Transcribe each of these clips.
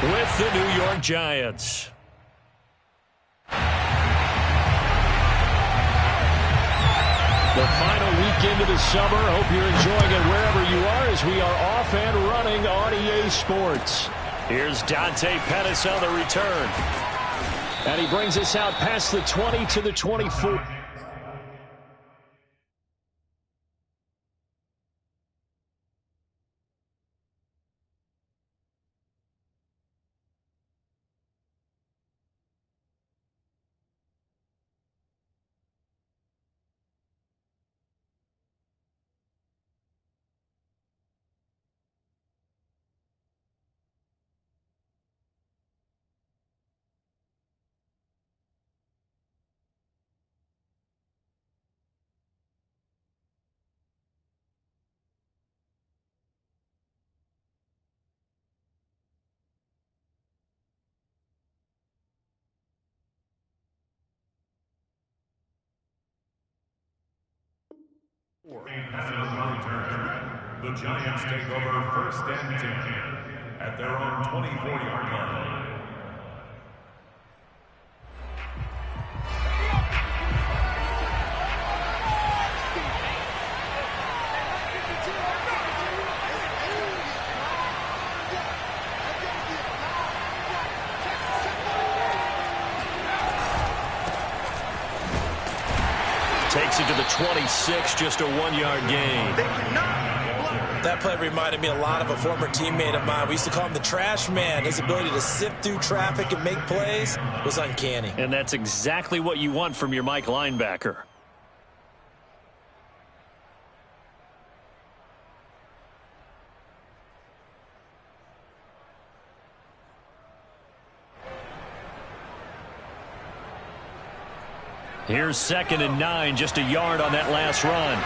with the New York Giants. The final weekend of the summer. Hope you're enjoying it wherever you are as we are off and running on EA Sports. Here's Dante Pettis on the return. And he brings us out past the 20 to the 24. The Giants take over first and 10 at their own 24-yard line. Takes it to the 26, just a 1-yard gain. That play reminded me a lot of a former teammate of mine. We used to call him the trash man. His ability to sift through traffic and make plays was uncanny. And that's exactly what you want from your Mike linebacker. Here's 2nd and 9, just a yard on that last run.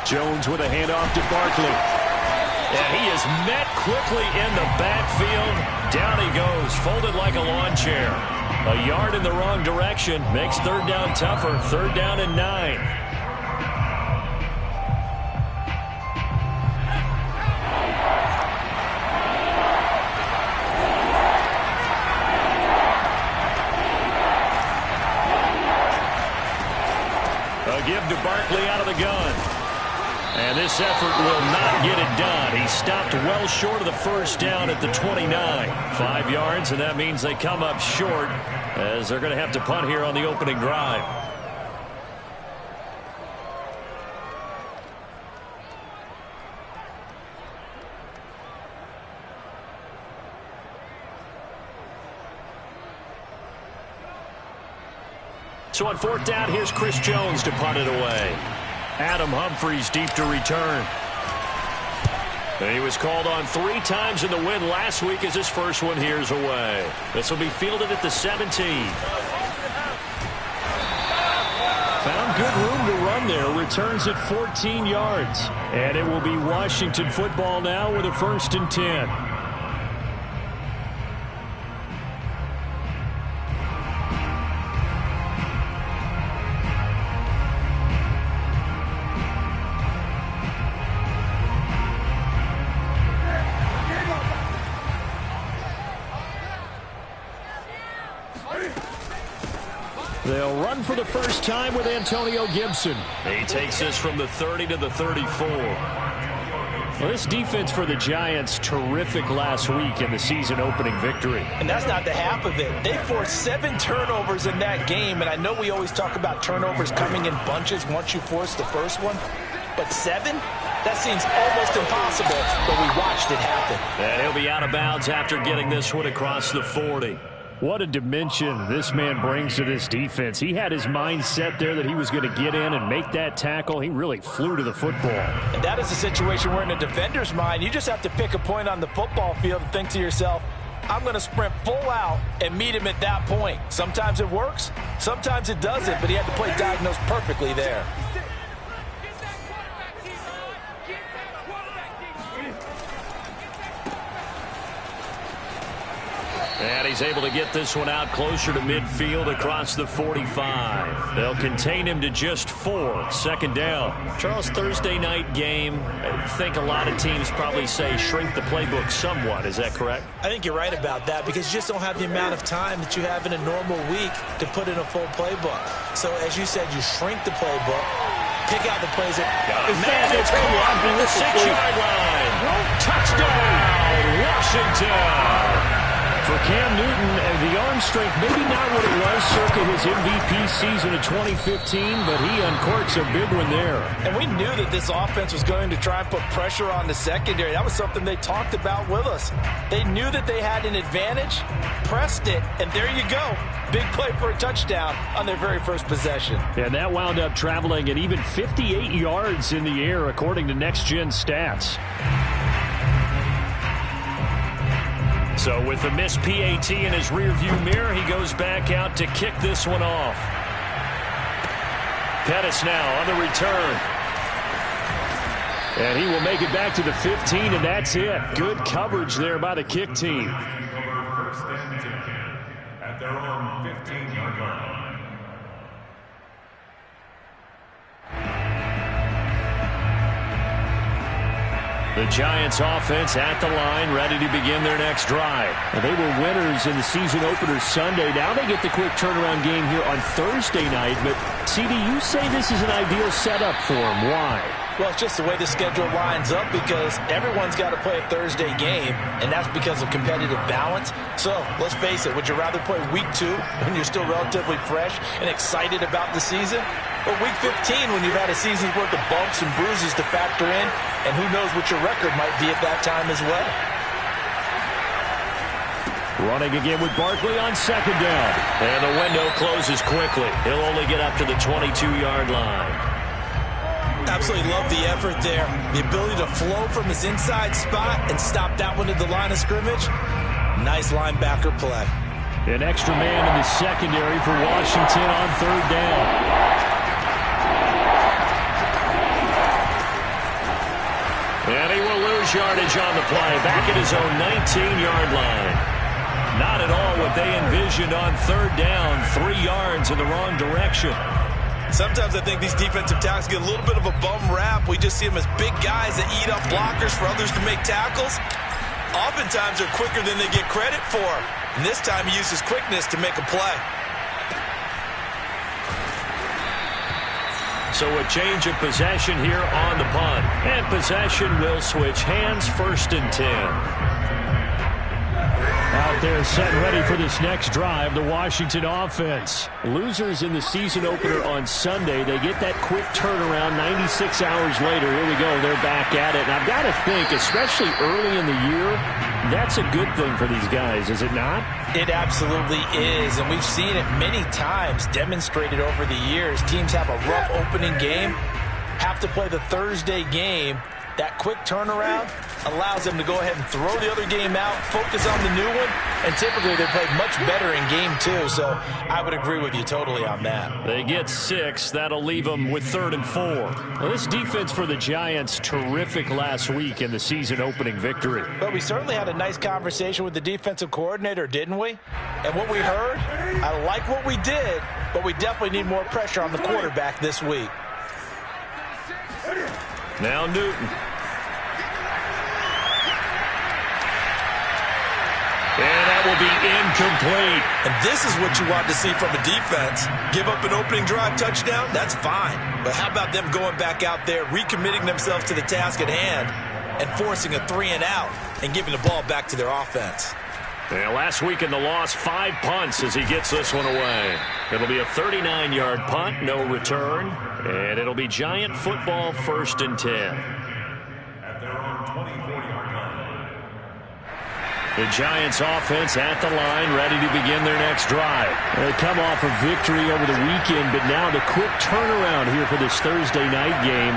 Jones with a handoff to Barkley. And he is met quickly in the backfield. Down he goes, folded like a lawn chair. A yard in the wrong direction makes 3rd down tougher. 3rd down and 9. Give to Barkley out of the gun. And this effort will not get it done. He stopped well short of the 1st down at the 29. 5 yards, and that means they come up short as they're going to have to punt here on the opening drive. So on 4th down, here's Chris Jones to punt it away. Adam Humphries deep to return. And he was called on 3 times in the win last week as his first one here's away. This will be fielded at the 17. Found good room to run there. Returns at 14 yards. And it will be Washington football now with a 1st and 10. They'll run for the first time with Antonio Gibson. He takes this from the 30 to the 34. Well, this defense for the Giants, terrific last week in the season opening victory. And that's not the half of it. They forced 7 turnovers in that game, and I know we always talk about turnovers coming in bunches once you force the first one, but 7? That seems almost impossible, but we watched it happen. And he'll be out of bounds after getting this one across the 40. What a dimension this man brings to this defense. He had his mind set there that he was going to get in and make that tackle. He really flew to the football. And that is a situation where in a defender's mind, you just have to pick a point on the football field and think to yourself, I'm going to sprint full out and meet him at that point. Sometimes it works, sometimes it doesn't, but he had to play diagnose perfectly there. And he he's able to get this one out closer to midfield across the 45. They'll contain him to just 4. Second down. Charles, Thursday night game, I think a lot of teams probably say shrink the playbook somewhat. Is that correct? I think you're right about that because you just don't have the amount of time that you have in a normal week to put in a full playbook. So, as you said, you shrink the playbook, pick out the plays that... Man, it's caught at the 6-yard line. Touchdown, Washington. For Cam Newton, the arm strength, maybe not what it was circa his MVP season of 2015, but he uncorks a big one there. And we knew that this offense was going to try and put pressure on the secondary. That was something they talked about with us. They knew that they had an advantage, pressed it, and there you go. Big play for a touchdown on their very first possession. And that wound up traveling at even 58 yards in the air, according to Next Gen Stats. So with the missed PAT in his rearview mirror, he goes back out to kick this one off. Pettis now on the return. And he will make it back to the 15, and that's it. Good coverage there by the kick team. First and 10 at their own 15-yard line. The Giants offense at the line, ready to begin their next drive. They were winners in the season opener Sunday. Now they get the quick turnaround game here on Thursday night. But, CD, you say this is an ideal setup for them. Why? Well, it's just the way the schedule lines up because everyone's got to play a Thursday game, and that's because of competitive balance. So, let's face it, would you rather play week 2 when you're still relatively fresh and excited about the season? Or week 15 when you've had a season's worth of bumps and bruises to factor in, and who knows what your record might be at that time as well. Running again with Barkley on second down. And the window closes quickly. He'll only get up to the 22-yard line. Absolutely love the effort there. The ability to flow from his inside spot and stop that one at the line of scrimmage. Nice linebacker play. An extra man in the secondary for Washington on third down. And he will lose yardage on the play. Back at his own 19-yard line. Not at all what they envisioned on third down. 3 yards in the wrong direction. Sometimes I think these defensive tackles get a little bit of a bum rap. We just see them as big guys that eat up blockers for others to make tackles. Oftentimes they're quicker than they get credit for. And this time he uses quickness to make a play. So a change of possession here on the punt. And possession will switch hands, 1st and 10. Out there set and ready for this next drive, the Washington offense. Losers in the season opener on Sunday. They get that quick turnaround 96 hours later. Here we go. They're back at it. And I've got to think, especially early in the year, that's a good thing for these guys, is it not? It absolutely is, and we've seen it many times demonstrated over the years. Teams have a rough opening game, have to play the Thursday game. That quick turnaround allows them to go ahead and throw the other game out, focus on the new one, and typically they play much better in game 2, so I would agree with you totally on that. They get 6. That'll leave them with 3rd and 4. Well, this defense for the Giants, terrific last week in the season opening victory. But we certainly had a nice conversation with the defensive coordinator, didn't we? And what we heard, I like what we did, but we definitely need more pressure on the quarterback this week. Now Newton. And that will be incomplete. And this is what you want to see from a defense. Give up an opening drive touchdown, that's fine. But how about them going back out there, recommitting themselves to the task at hand, and forcing a 3-and-out and giving the ball back to their offense? Yeah, last week in the loss, 5 punts as he gets this one away. It'll be a 39-yard punt, no return. And it'll be Giant football, 1st and 10. At their own 24-yard line. The Giants offense at the line, ready to begin their next drive. They come off a victory over the weekend, but now the quick turnaround here for this Thursday night game.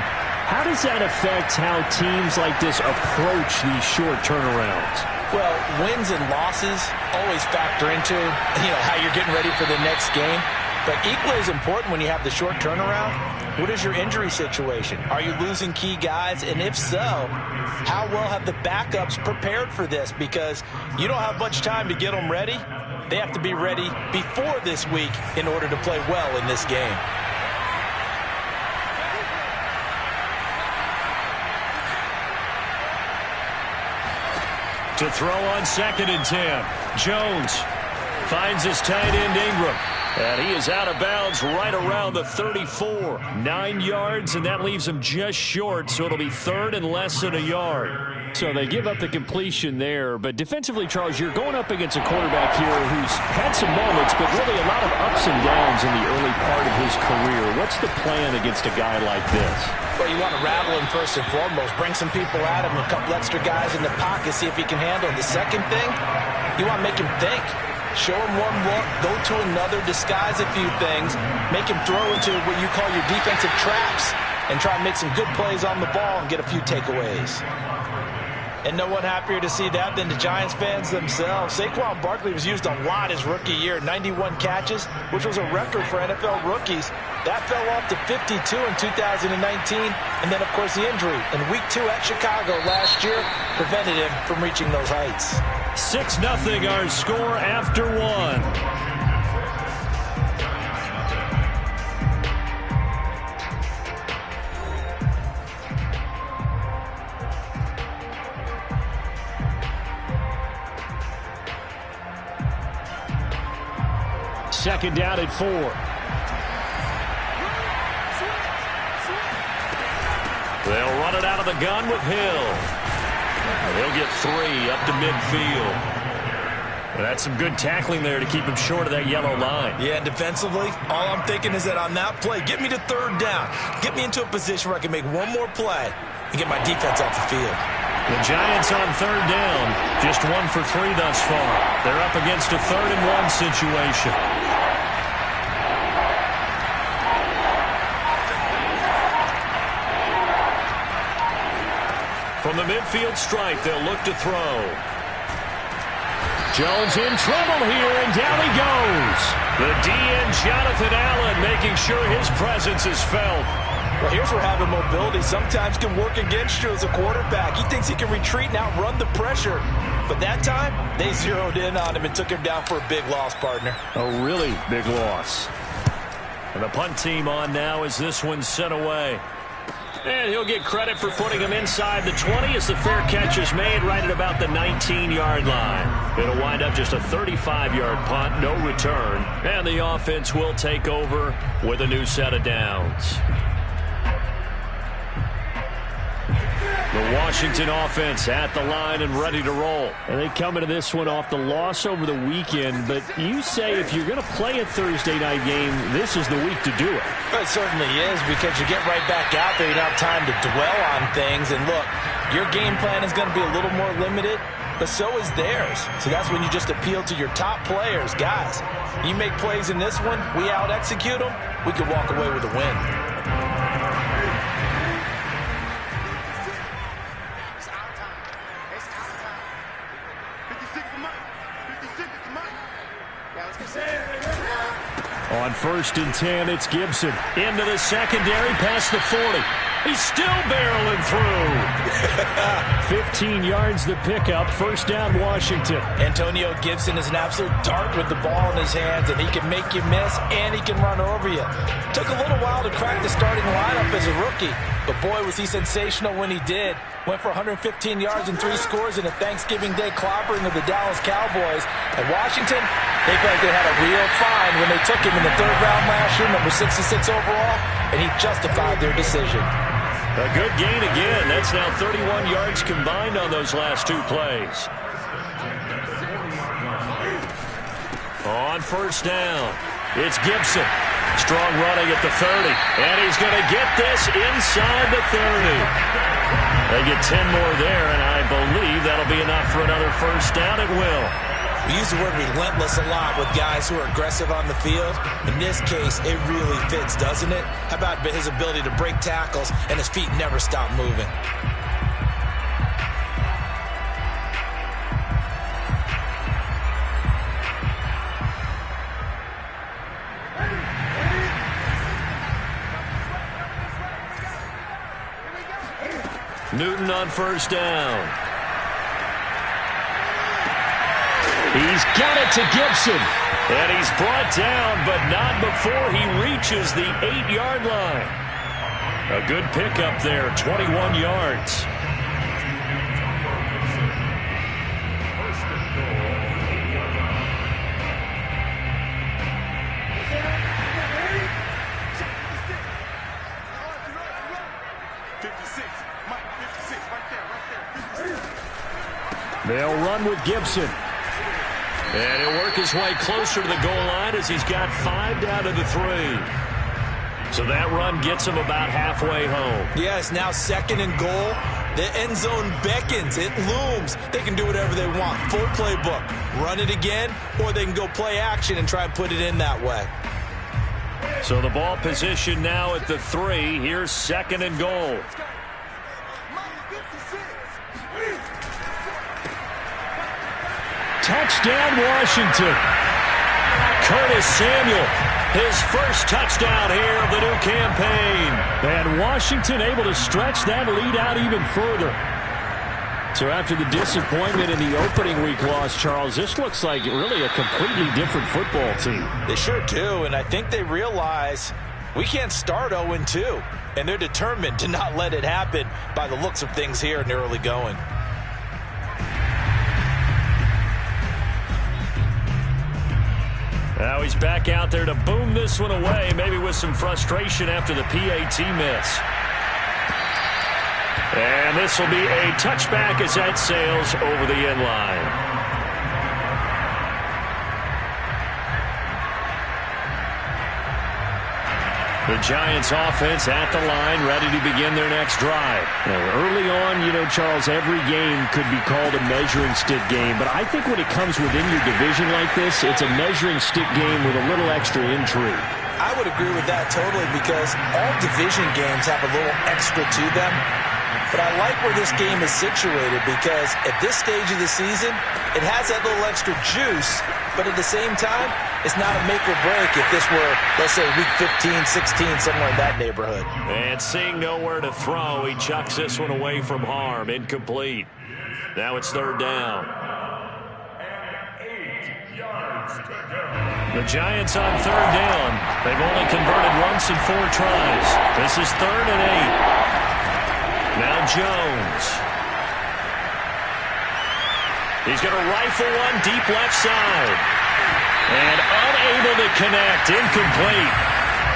How does that affect how teams like this approach these short turnarounds? Well, wins and losses always factor into, how you're getting ready for the next game. But equally as important when you have the short turnaround, what is your injury situation? Are you losing key guys? And if so, how well have the backups prepared for this? Because you don't have much time to get them ready. They have to be ready before this week in order to play well in this game. To throw on 2nd and 10. Jones finds his tight end Ingram. And he is out of bounds right around the 34. 9 yards, and that leaves him just short, so it'll be 3rd and less than a yard. So they give up the completion there. But defensively, Charles, you're going up against a quarterback here who's had some moments, but really a lot of ups and downs in the early part of his career. What's the plan against a guy like this? Well, you want to rattle him first and foremost. Bring some people at him, a couple extra guys in the pocket, see if he can handle it. The second thing, you want to make him think. Show him one look, go to another, disguise a few things, make him throw into what you call your defensive traps, and try and make some good plays on the ball and get a few takeaways. And no one happier to see that than the Giants fans themselves. Saquon Barkley was used a lot his rookie year, 91 catches, which was a record for NFL rookies. That fell off to 52 in 2019, and then, of course, the injury in Week 2 at Chicago last year prevented him from reaching those heights. 6-0 our score after 1. Second down at 4. They'll run it out of the gun with Hill. He'll get 3 up to midfield. That's some good tackling there to keep him short of that yellow line. Yeah, defensively, all I'm thinking is that on that play, get me to 3rd down. Get me into a position where I can make one more play and get my defense off the field. The Giants on 3rd down, just 1 for 3 thus far. They're up against a 3rd and 1 situation. From the midfield stripe, they'll look to throw. Jones in trouble here, and down he goes. The DN, Jonathan Allen, making sure his presence is felt. Well, here's where having mobility sometimes can work against you as a quarterback. He thinks he can retreat and outrun the pressure. But that time, they zeroed in on him and took him down for a big loss, partner. A really big loss. And the punt team on now as this one's sent away. And he'll get credit for putting him inside the 20 as the fair catch is made right at about the 19-yard line. It'll wind up just a 35-yard punt, no return. And the offense will take over with a new set of downs. The Washington offense at the line and ready to roll. And they come into this one off the loss over the weekend. But you say if you're going to play a Thursday night game, this is the week to do it. Well, it certainly is, because you get right back out there. You don't have time to dwell on things. And look, your game plan is going to be a little more limited, but so is theirs. So that's when you just appeal to your top players. Guys, you make plays in this one, we out-execute them, we could walk away with a win. On 1st and 10, it's Gibson. Into the secondary, past the 40. He's still barreling through. 15 yards the pickup. 1st down, Washington. Antonio Gibson is an absolute dart with the ball in his hands, and he can make you miss, and he can run over you. Took a little while to crack the starting lineup as a rookie, but boy, was he sensational when he did. Went for 115 yards and 3 scores in a Thanksgiving Day clobbering of the Dallas Cowboys. And Washington, they felt like they had a real find when they took him in the 3rd round last year, number 66 overall, and he justified their decision. A good gain again. That's now 31 yards combined on those last 2 plays. On 1st down, it's Gibson. Strong running at the 30, and he's going to get this inside the 30. They get 10 more there, and I believe that'll be enough for another 1st down. It will. We use the word relentless a lot with guys who are aggressive on the field. In this case, it really fits, doesn't it? How about his ability to break tackles and his feet never stop moving? Newton on first down. He's got it to Gibson. And he's brought down, but not before he reaches the 8-yard line. A good pickup there, 21 yards. They'll run with Gibson. And he'll work his way closer to the goal line as he's got 5 down to the 3. So that run gets him about halfway home. Yeah, it's now 2nd and goal. The end zone beckons. It looms. They can do whatever they want. Full playbook. Run it again, or they can go play action and try and put it in that way. So the ball position now at the 3. Here's 2nd and goal. Touchdown, Washington. Curtis Samuel, his first touchdown here of the new campaign. And Washington able to stretch that lead out even further. So after the disappointment in the opening week loss, Charles, this looks like really a completely different football team. They sure do, and I think they realize we can't start 0-2. And they're determined to not let it happen by the looks of things here in the early going. Now he's back out there to boom this one away, maybe with some frustration after the PAT miss. And this will be a touchback as that sails over the end line. The Giants offense at the line, ready to begin their next drive. Early on, you know, Charles, every game could be called a measuring stick game. But I think when it comes within your division like this, it's a measuring stick game with a little extra intrigue. I would agree with that totally because all division games have a little extra to them. But I like where this game is situated because at this stage of the season, it has that little extra juice. But at the same time, it's not a make or break if this were, let's say, week 15, 16, somewhere in that neighborhood. And seeing nowhere to throw, he chucks this one away from harm. Incomplete. Now it's 3rd down. The Giants on 3rd down. They've only converted once in 4 tries. This is 3rd and 8. Now Jones. He's going to rifle one deep left side. And unable to connect. Incomplete.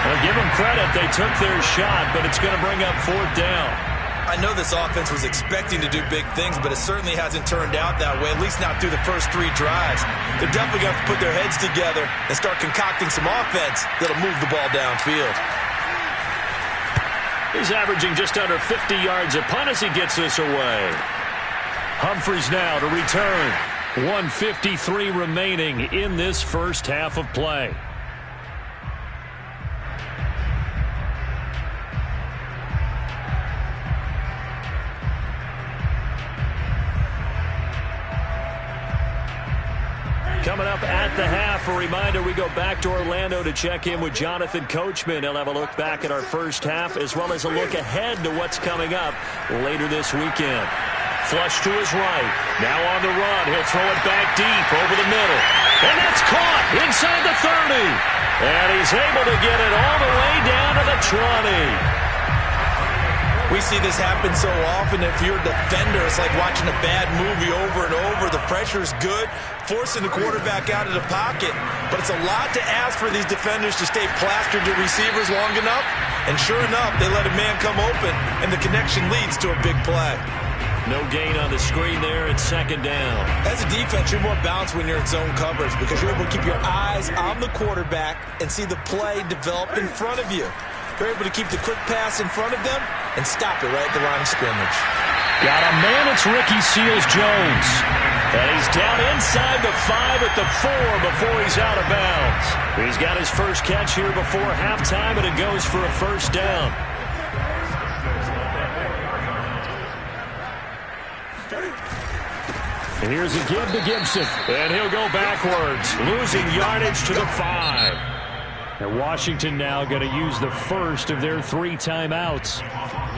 Well, give them credit. They took their shot, but it's going to bring up 4th down. I know this offense was expecting to do big things, but it certainly hasn't turned out that way, at least not through the first 3 drives. They're definitely going to have to put their heads together and start concocting some offense that'll move the ball downfield. He's averaging just under 50 yards a punt as he gets this away. Humphries now to return. 1:53 remaining in this first half of play. Coming up at the half, a reminder, we go back to Orlando to check in with Jonathan Coachman. He'll have a look back at our first half as well as a look ahead to what's coming up later this weekend. Flush to his right. Now on the run. He'll throw it back deep over the middle. And that's caught inside the 30. And he's able to get it all the way down to the 20. We see this happen so often. If you're a defender, it's like watching a bad movie over and over. The pressure's good, forcing the quarterback out of the pocket. But it's a lot to ask for these defenders to stay plastered to receivers long enough. And sure enough, they let a man come open, and the connection leads to a big play. No gain on the screen there. It's 2nd down. As a defense, you're more balanced when you're in zone coverage because you're able to keep your eyes on the quarterback and see the play develop in front of you. You're able to keep the quick pass in front of them and stop it right at the line of scrimmage. Got a man. It's Ricky Seals-Jones. And he's down inside the 5 at the 4 before he's out of bounds. He's got his first catch here before halftime, and it goes for a first down. And here's a give to Gibson. And he'll go backwards, losing yardage to the 5. And Washington now going to use the first of their 3 timeouts.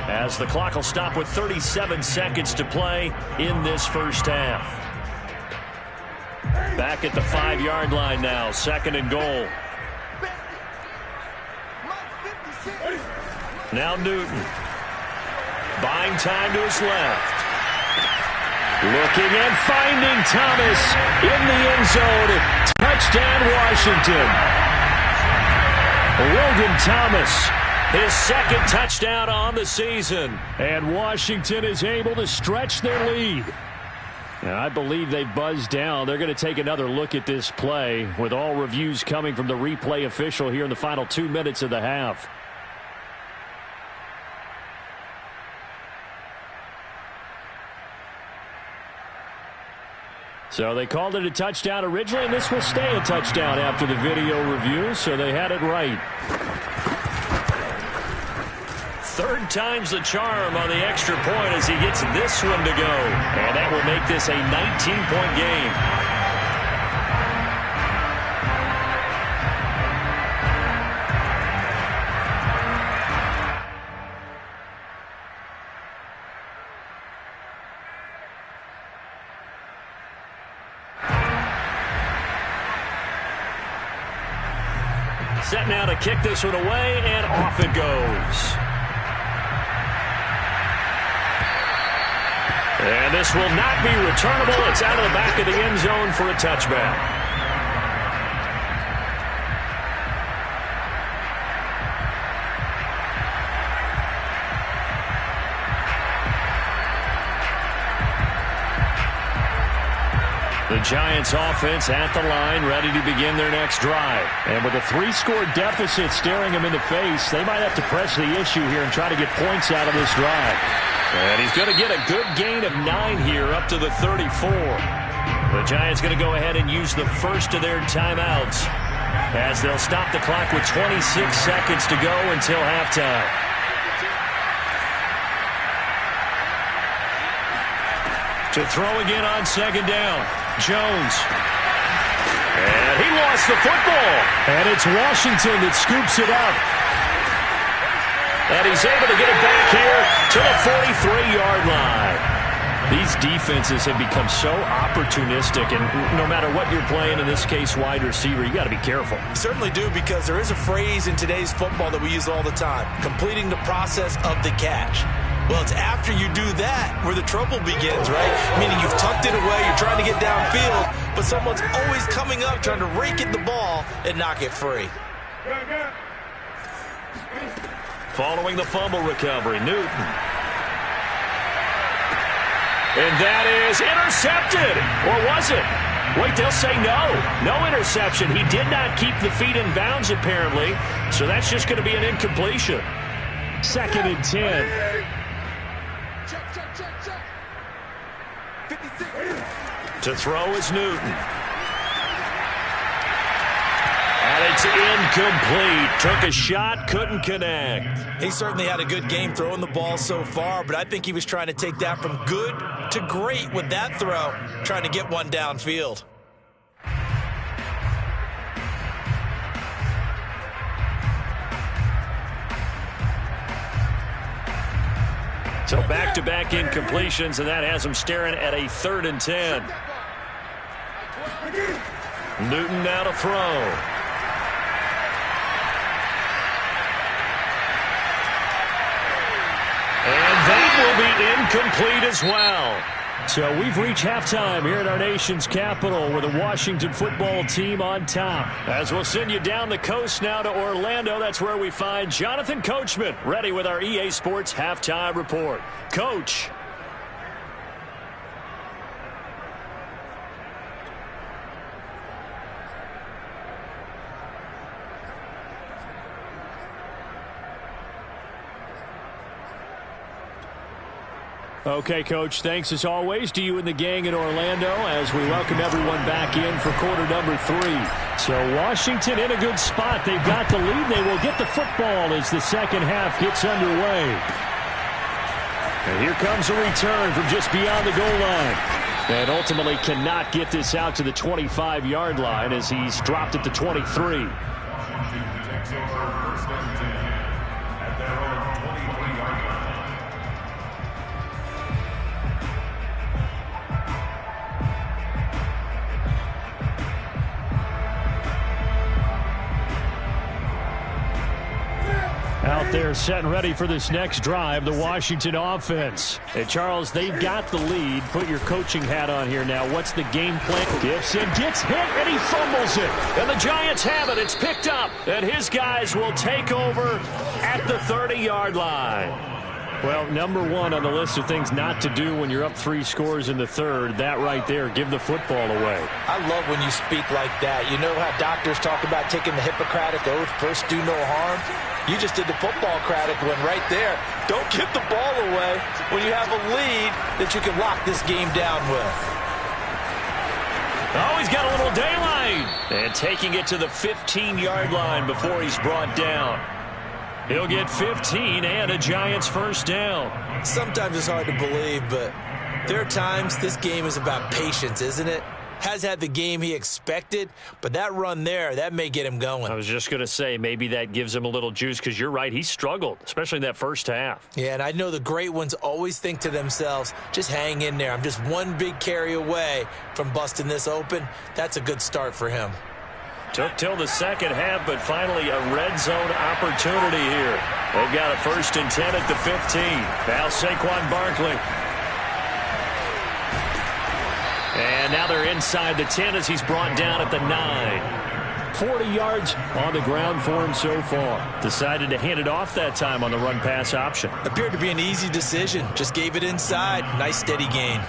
as the clock will stop with 37 seconds to play in this first half. Back at the 5-yard line now, 2nd and goal. Now Newton. Buying time to his left. Looking and finding Thomas in the end zone. Touchdown, Washington. Logan Thomas, his 2nd touchdown on the season. And Washington is able to stretch their lead. And I believe they buzzed down. They're going to take another look at this play with all reviews coming from the replay official here in the final 2 minutes of the half. So they called it a touchdown originally, and this will stay a touchdown after the video review, so they had it right. 3rd time's the charm on the extra point as he gets this one to go. And that will make this a 19-point game. Set now to kick this one away, and off it goes. And this will not be returnable. It's out of the back of the end zone for a touchback. The Giants offense at the line, ready to begin their next drive. And with a 3-score deficit staring them in the face, they might have to press the issue here and try to get points out of this drive. And he's going to get a good gain of 9 here up to the 34. The Giants going to go ahead and use the first of their timeouts as they'll stop the clock with 26 seconds to go until halftime. To throw again on 2nd down. Jones. And he lost the football. And it's Washington that scoops it up. And he's able to get it back here to the 43-yard line. These defenses have become so opportunistic, and no matter what you're playing, in this case wide receiver, you got to be careful. You certainly do, because there is a phrase in today's football that we use all the time: completing the process of the catch. Well, it's after you do that where the trouble begins, right? Meaning you've tucked it away, you're trying to get downfield, but someone's always coming up trying to rake at the ball and knock it free. Following the fumble recovery, Newton. And that is intercepted. Or was it? Wait, they'll say no. No interception. He did not keep the feet in bounds, apparently. So that's just going to be an incompletion. 2nd and 10. To throw is Newton. And it's incomplete. Took a shot, couldn't connect. He certainly had a good game throwing the ball so far, but I think he was trying to take that from good to great with that throw, trying to get one downfield. So back-to-back incompletions, and that has him staring at a 3rd and 10. Newton now to throw. And that will be incomplete as well. So we've reached halftime here at our nation's capital with the Washington football team on top. As we'll send you down the coast now to Orlando, that's where we find Jonathan Coachman ready with our EA Sports halftime report. Coach. Okay, Coach, thanks as always to you and the gang in Orlando as we welcome everyone back in for quarter number 3. So Washington in a good spot. They've got the lead. They will get the football as the second half gets underway. And here comes a return from just beyond the goal line. And ultimately cannot get this out to the 25-yard line as he's dropped at the 23. They're set and ready for this next drive, the Washington offense. And Charles, they've got the lead. Put your coaching hat on here now. What's the game plan? Gibson gets hit, and he fumbles it. And the Giants have it. It's picked up. And his guys will take over at the 30-yard line. Well, number one on the list of things not to do when you're up 3 scores in the third, that right there, give the football away. I love when you speak like that. You know how doctors talk about taking the Hippocratic oath, first do no harm? You just did the football-cratic one right there. Don't give the ball away when you have a lead that you can lock this game down with. Oh, he's got a little daylight. And taking it to the 15-yard line before he's brought down. He'll get 15 and a Giants first down. Sometimes it's hard to believe, but there are times this game is about patience, isn't it? Has had the game he expected, but that run there, that may get him going. I was just going to say, maybe that gives him a little juice because you're right, he struggled, especially in that first half. Yeah, and I know the great ones always think to themselves, just hang in there. I'm just one big carry away from busting this open. That's a good start for him. Took till the second half, but finally a red zone opportunity here. They've got a 1st and 10 at the 15. Now Saquon Barkley. And now they're inside the 10 as he's brought down at the 9. 40 yards on the ground for him so far. Decided to hand it off that time on the run-pass option. Appeared to be an easy decision. Just gave it inside. Nice steady gain.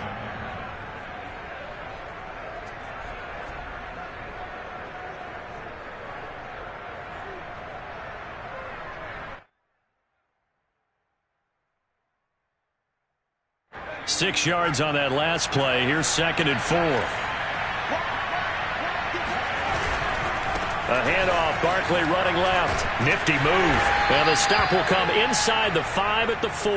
Six yards on that last play. Here's 2nd and 4. A handoff. Barkley running left. Nifty move. And the stop will come inside the 5 at the 4.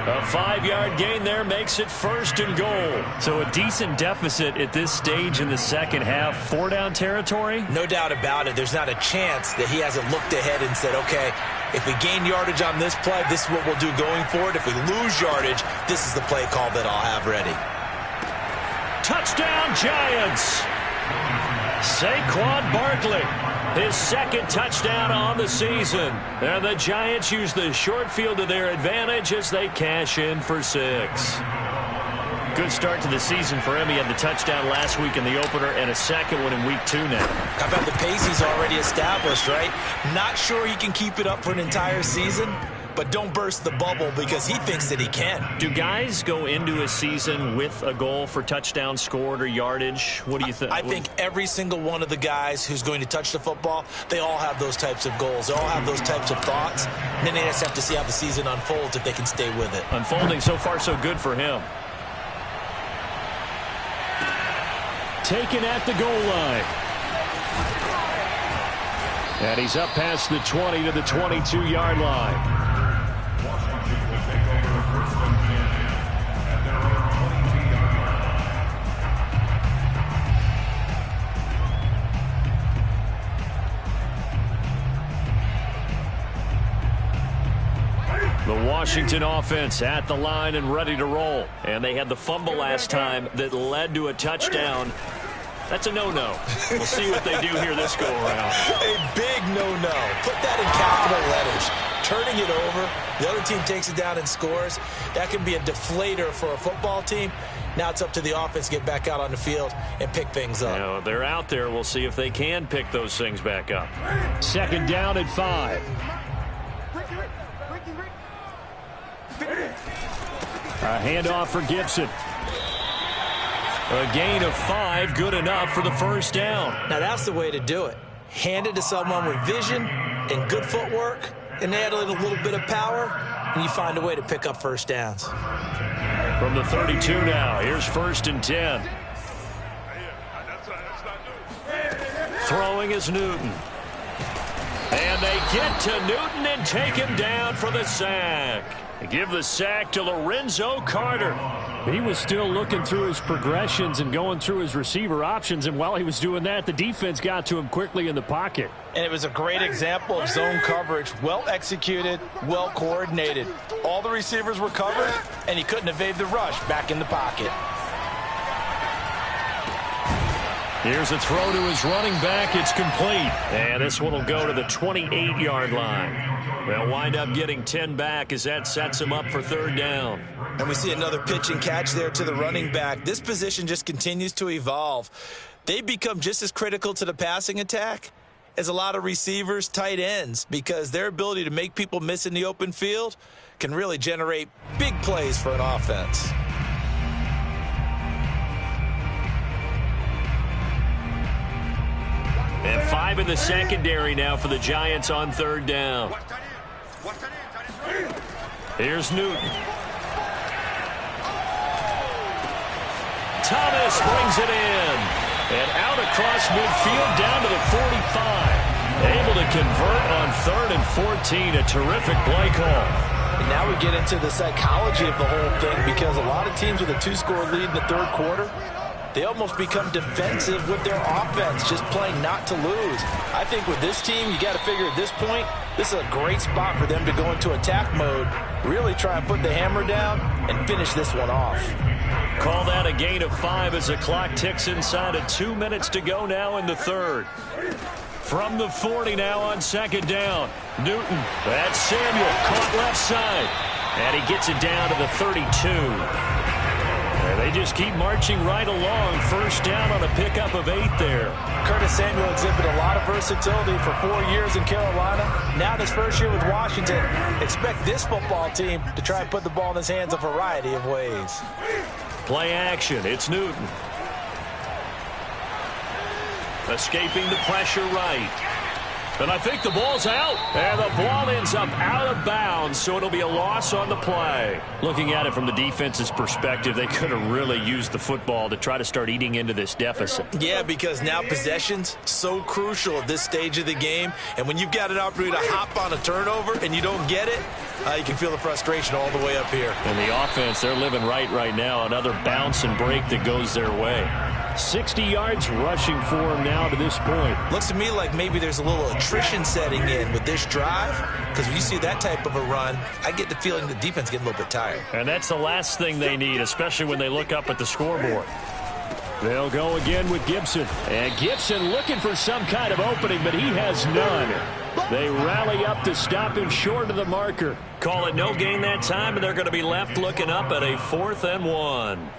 A 5-yard gain there makes it 1st and goal. So a decent deficit at this stage in the second half. 4-down territory? No doubt about it. There's not a chance that he hasn't looked ahead and said, okay, if we gain yardage on this play, this is what we'll do going forward. If we lose yardage, this is the play call that I'll have ready. Touchdown, Giants! Saquon Barkley, his 2nd touchdown on the season. And the Giants use the short field to their advantage as they cash in for 6. Good start to the season for him. He had the touchdown last week in the opener and a second one in week 2 now. How about the pace he's already established, right? Not sure he can keep it up for an entire season, but don't burst the bubble because he thinks that he can. Do guys go into a season with a goal for touchdown scored or yardage? What do you think? I think every single one of the guys who's going to touch the football, they all have those types of goals. They all have those types of thoughts. And then they just have to see how the season unfolds if they can stay with it. Unfolding so far so good for him. Taken at the goal line. And he's up past the 20 to the 22-yard line. Washington will take over 1st and 10 at their own 22-yard line. The Washington offense at the line and ready to roll. And they had the fumble last time that led to a touchdown. That's a no-no. We'll see what they do here this go-around. A big no-no. Put that in capital letters. Turning it over, the other team takes it down and scores. That can be a deflator for a football team. Now it's up to the offense to get back out on the field and pick things up. Now, they're out there. We'll see if they can pick those things back up. 2nd down at 5. A handoff for Gibson. A gain of 5, good enough for the 1st down. Now that's the way to do it. Hand it to someone with vision and good footwork, and add a little bit of power, and you find a way to pick up 1st downs. From the 32 now, here's 1st and 10. Throwing is Newton. And they get to Newton and take him down for the sack. They give the sack to Lorenzo Carter. He was still looking through his progressions and going through his receiver options, and while he was doing that, the defense got to him quickly in the pocket. And it was a great example of zone coverage. Well executed, well coordinated. All the receivers were covered, and he couldn't evade the rush back in the pocket. Here's a throw to his running back. It's complete. And this one will go to the 28-yard line. They'll wind up getting 10 back as that sets them up for third down. And we see another pitch and catch there to the running back. This position just continues to evolve. They've become just as critical to the passing attack as a lot of receivers, tight ends, because their ability to make people miss in the open field can really generate big plays for an offense. And 5 in the secondary now for the Giants on third down. Here's Newton. Thomas brings it in. And out across midfield down to the 45. Able to convert on 3rd and 14. A terrific play call. And now we get into the psychology of the whole thing, because a lot of teams with a 2-score lead in the third quarter, they almost become defensive with their offense, just playing not to lose. I think with this team, you got to figure at this point, this is a great spot for them to go into attack mode, really try and put the hammer down and finish this one off. Call that a gain of 5 as the clock ticks inside of 2 minutes to go now in the third. From the 40 now on second down. Newton, that's Samuel, caught left side. And he gets it down to the 32. And they just keep marching right along. First down on a pickup of 8 there. Curtis Samuel exhibited a lot of versatility for 4 years in Carolina. Now this first year with Washington, expect this football team to try and put the ball in his hands a variety of ways. Play action. It's Newton. Escaping the pressure right. And I think the ball's out. And the ball ends up out of bounds, so it'll be a loss on the play. Looking at it from the defense's perspective, they could have really used the football to try to start eating into this deficit. Yeah, because now possession's so crucial at this stage of the game. And when you've got an opportunity to hop on a turnover and you don't get it, you can feel the frustration all the way up here. And the offense, they're living right now. Another bounce and break that goes their way. 60 yards rushing for him now to this point. Looks to me like maybe there's a little attrition setting in with this drive, because when you see that type of a run, I get the feeling the defense getting a little bit tired. And that's the last thing they need, especially when they look up at the scoreboard. They'll go again with Gibson. And Gibson looking for some kind of opening, but he has none. They rally up to stop him short of the marker. Call it no gain that time, and they're going to be left looking up at a 4th and 1.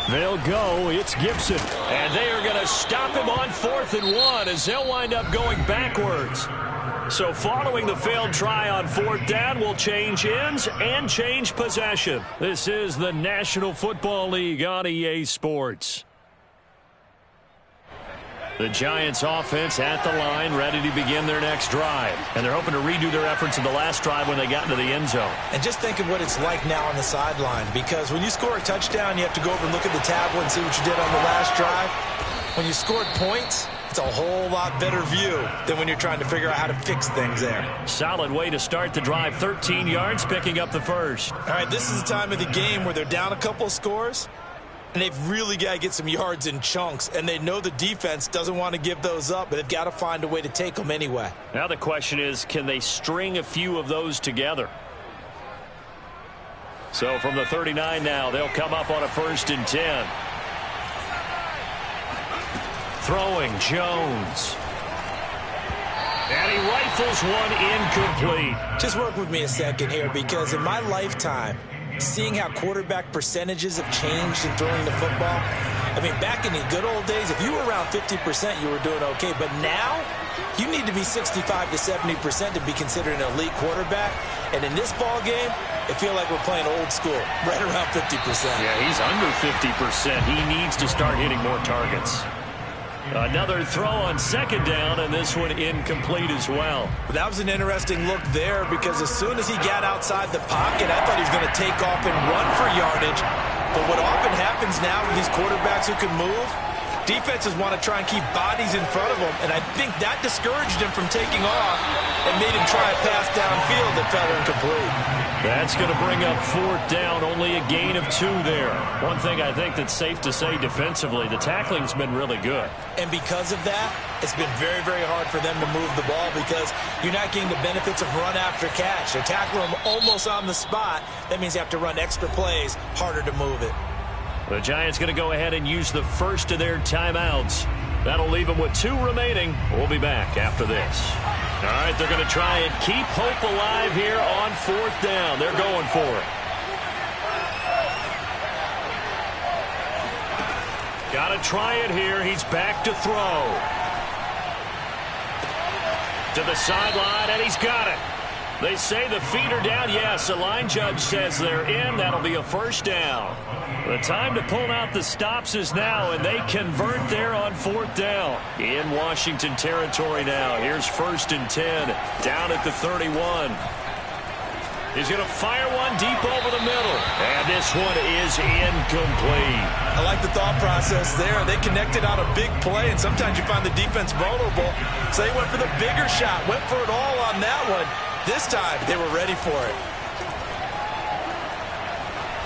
They'll go. It's Gibson. And they are going to stop him on 4th and 1 as they'll wind up going backwards. So following the failed try on 4th down, will change ends and change possession. This is the National Football League on EA Sports. The Giants offense at the line, ready to begin their next drive. And they're hoping to redo their efforts in the last drive when they got into the end zone. And just think of what it's like now on the sideline, because when you score a touchdown, you have to go over and look at the tablet and see what you did on the last drive. When you scored points, it's a whole lot better view than when you're trying to figure out how to fix things there. Solid way to start the drive. 13 yards, picking up the first. All right, this is the time of the game where they're down a couple of scores, and they've really got to get some yards in chunks, and they know the defense doesn't want to give those up, but they've got to find a way to take them anyway. Now the question is, can they string a few of those together? So from the 39 now, they'll come up on a 1st and 10. Throwing Jones. And he rifles one incomplete. Just work with me a second here, because in my lifetime, seeing how quarterback percentages have changed in throwing the football, I mean, back in the good old days, if you were around 50%, you were doing okay. But now, you need to be 65 to 70% to be considered an elite quarterback. And in this ball game, I feel like we're playing old school, right around 50%. Yeah, he's under 50%. He needs to start hitting more targets. Another throw on 2nd down, and this one incomplete as well. That was an interesting look there, because as soon as he got outside the pocket, I thought he was going to take off and run for yardage. But what often happens now with these quarterbacks who can move, defenses want to try and keep bodies in front of them, and I think that discouraged him from taking off and made him try a pass downfield that fell incomplete. That's going to bring up 4th down, only a gain of 2 there. One thing I think that's safe to say defensively, the tackling's been really good. And because of that, it's been very, very hard for them to move the ball, because you're not getting the benefits of run after catch. They're tackling them almost on the spot. That means you have to run extra plays, harder to move it. The Giants going to go ahead and use the first of their timeouts. That'll leave them with 2 remaining. We'll be back after this. All right, they're going to try and keep hope alive here on 4th down. They're going for it. Got to try it here. He's back to throw. To the sideline, and he's got it. They say the feet are down. Yes, the line judge says they're in. That'll be a first down. The time to pull out the stops is now, and they convert there on 4th down. In Washington territory now. Here's 1st and 10. Down at the 31. He's going to fire one deep over the middle. And this one is incomplete. I like the thought process there. They connected on a big play, and sometimes you find the defense vulnerable. So they went for the bigger shot, went for it all on that one. This time, they were ready for it.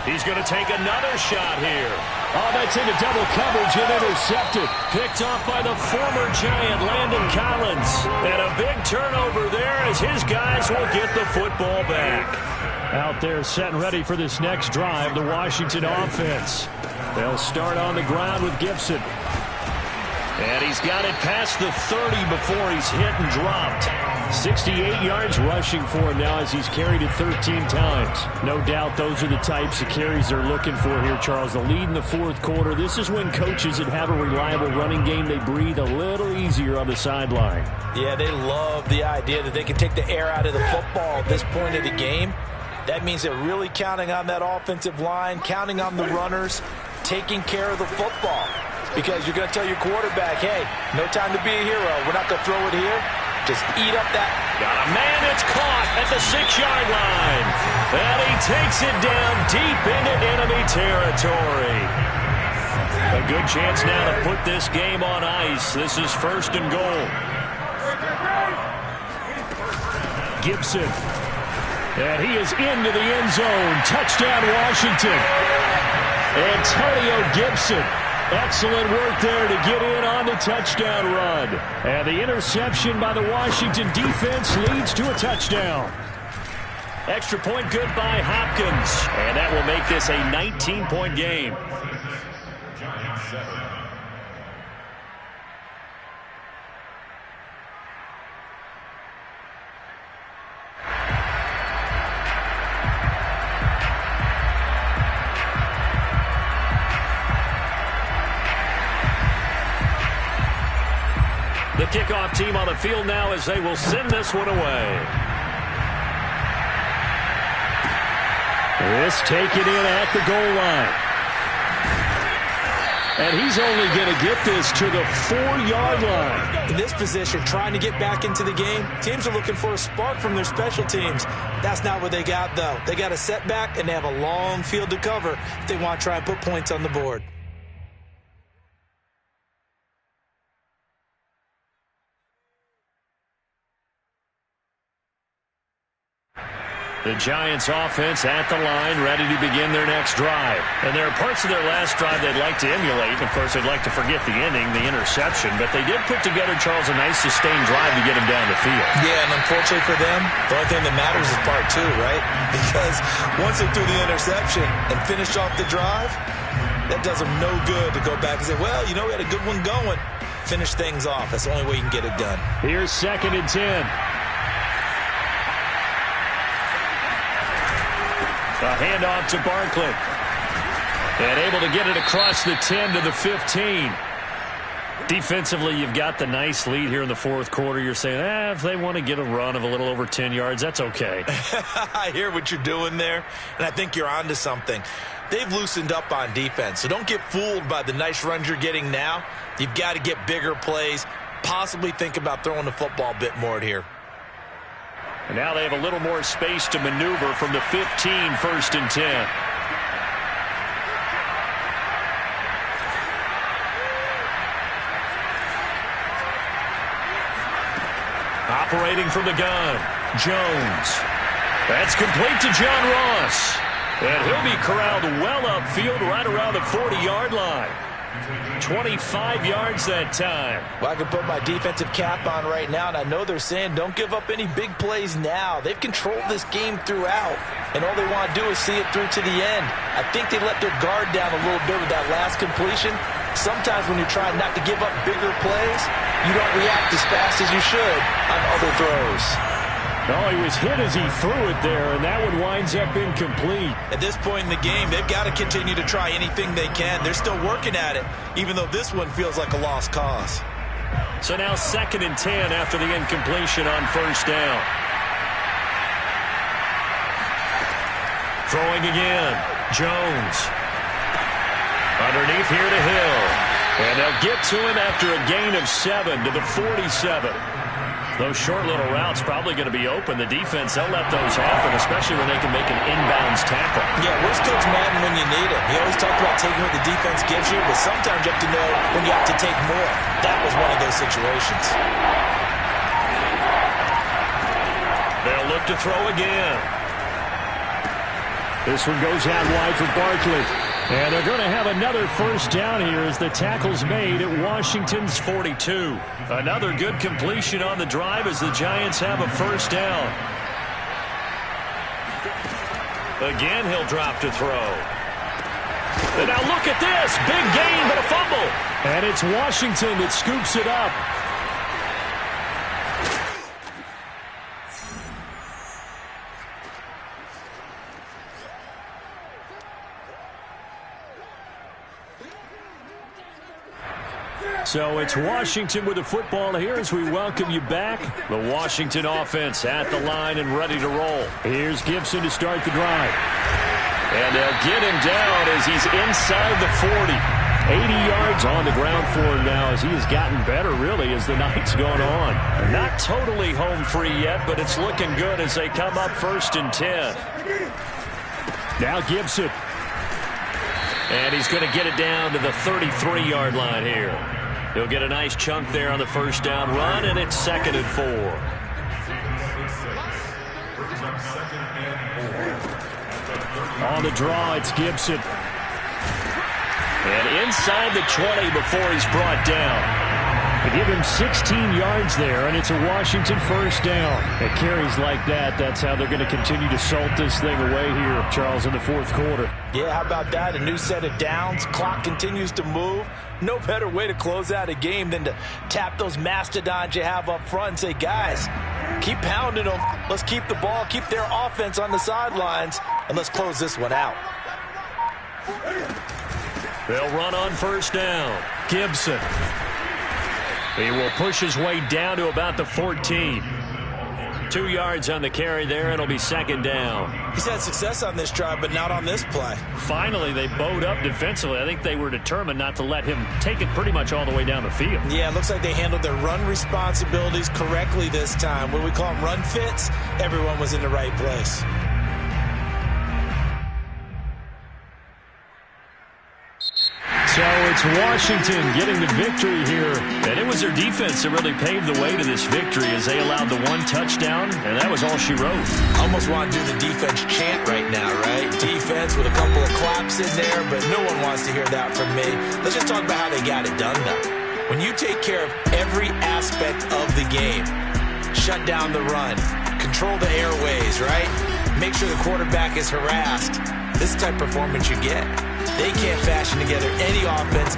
He's going to take another shot here. Oh, that's into double coverage and intercepted. Picked off by the former Giant, Landon Collins. And a big turnover there as his guys will get the football back. Out there set and ready for this next drive, the Washington offense. They'll start on the ground with Gibson. And he's got it past the 30 before he's hit and dropped. 68 yards rushing for him now as he's carried it 13 times. No doubt those are the types of carries they're looking for here, Charles. The lead in the 4th quarter. This is when coaches that have a reliable running game, they breathe a little easier on the sideline. Yeah, they love the idea that they can take the air out of the football at this point of the game. That means they're really counting on that offensive line, counting on the runners, taking care of the football. Because you're going to tell your quarterback, hey, no time to be a hero. We're not going to throw it here. Just eat up that. Got a man that's caught at the 6-yard line. And he takes it down deep into enemy territory. A good chance now to put this game on ice. This is 1st and goal. Gibson. And he is into the end zone. Touchdown, Washington. Antonio Gibson. Excellent work there to get in on the touchdown run. And the interception by the Washington defense leads to a touchdown. Extra point good by Hopkins. And that will make this a 19-point game. The kickoff team on the field now as they will send this one away. This taken in at the goal line. And he's only going to get this to the 4-yard line. In this position, trying to get back into the game, teams are looking for a spark from their special teams. That's not what they got, though. They got a setback, and they have a long field to cover if they want to try and put points on the board. The Giants offense at the line, ready to begin their next drive. And there are parts of their last drive they'd like to emulate. Of course, they'd like to forget the ending, the interception. But they did put together, Charles, a nice sustained drive to get them down the field. Yeah, and unfortunately for them, the only thing that matters is part 2, right? Because once they threw the interception and finished off the drive, that does them no good to go back and say, well, you know, we had a good one going. Finish things off. That's the only way you can get it done. Here's 2nd and 10. A handoff to Barkley. And able to get it across the 10 to the 15. Defensively, you've got the nice lead here in the 4th quarter. You're saying, if they want to get a run of a little over 10 yards, that's okay. I hear what you're doing there, and I think you're onto something. They've loosened up on defense, so don't get fooled by the nice runs you're getting now. You've got to get bigger plays, possibly think about throwing the football a bit more here. And now they have a little more space to maneuver from the 15, 1st and 10. Operating from the gun, Jones. That's complete to John Ross. And he'll be corralled well upfield right around the 40-yard line. 25 yards that time. Well, I can put my defensive cap on right now, and I know they're saying don't give up any big plays now. They've controlled this game throughout. and all they want to do is see it through to the end. I think they let their guard down a little bit with that last completion. Sometimes when you're trying not to give up bigger plays, you don't react as fast as you should on other throws. Oh, he was hit as he threw it there, and that one winds up incomplete. At this point in the game, they've got to continue to try anything they can. They're still working at it, even though this one feels like a lost cause. So now 2nd and 10 after the incompletion on first down. Throwing again. Jones. Underneath here to Hill. And they'll get to him after a gain of 7 to the 47. Those short little routes probably going to be open. The defense, they'll let those happen, especially when they can make an inbounds tackle. Yeah, where's Coach Madden when you need him? He always talks about taking what the defense gives you, but sometimes you have to know when you have to take more. That was one of those situations. They'll look to throw again. This one goes out wide for Barkley. And they're going to have another first down here as the tackle's made at Washington's 42. Another good completion on the drive as the Giants have a first down. Again, he'll drop to throw. And now look at this. Big gain, but a fumble. And it's Washington that scoops it up. So it's Washington with the football here as we welcome you back. The Washington offense at the line and ready to roll. Here's Gibson to start the drive. And they'll get him down as he's inside the 40. 80 yards on the ground for him now as he has gotten better, really, as the night's gone on. Not totally home free yet, but it's looking good as they come up 1st and 10. Now Gibson. And he's going to get it down to the 33-yard line here. He'll get a nice chunk there on the first down run, and it's 2nd and 4. On the draw, it's Gibson. And inside the 20 before he's brought down. They give him 16 yards there, and it's a Washington first down. At carries like that, that's how they're going to continue to salt this thing away here, Charles, in the 4th quarter. Yeah, how about that? A new set of downs. Clock continues to move. No better way to close out a game than to tap those mastodons you have up front and say, guys, keep pounding them. Let's keep the ball, keep their offense on the sidelines, and let's close this one out. They'll run on first down. Gibson. He will push his way down to about the 14. 2 yards on the carry there, and it'll be 2nd down. He's had success on this drive, but not on this play. Finally, they bowed up defensively. I think they were determined not to let him take it pretty much all the way down the field. Yeah, it looks like they handled their run responsibilities correctly this time. What we call them run fits, everyone was in the right place. So it's Washington getting the victory here. And it was their defense that really paved the way to this victory as they allowed the 1 touchdown, and that was all she wrote. Almost want to do the defense chant right now, right? Defense with a couple of claps in there, but no one wants to hear that from me. Let's just talk about how they got it done, though. When you take care of every aspect of the game, shut down the run, control the airways, right? Make sure the quarterback is harassed. This type of performance you get. They can't fashion together any offense.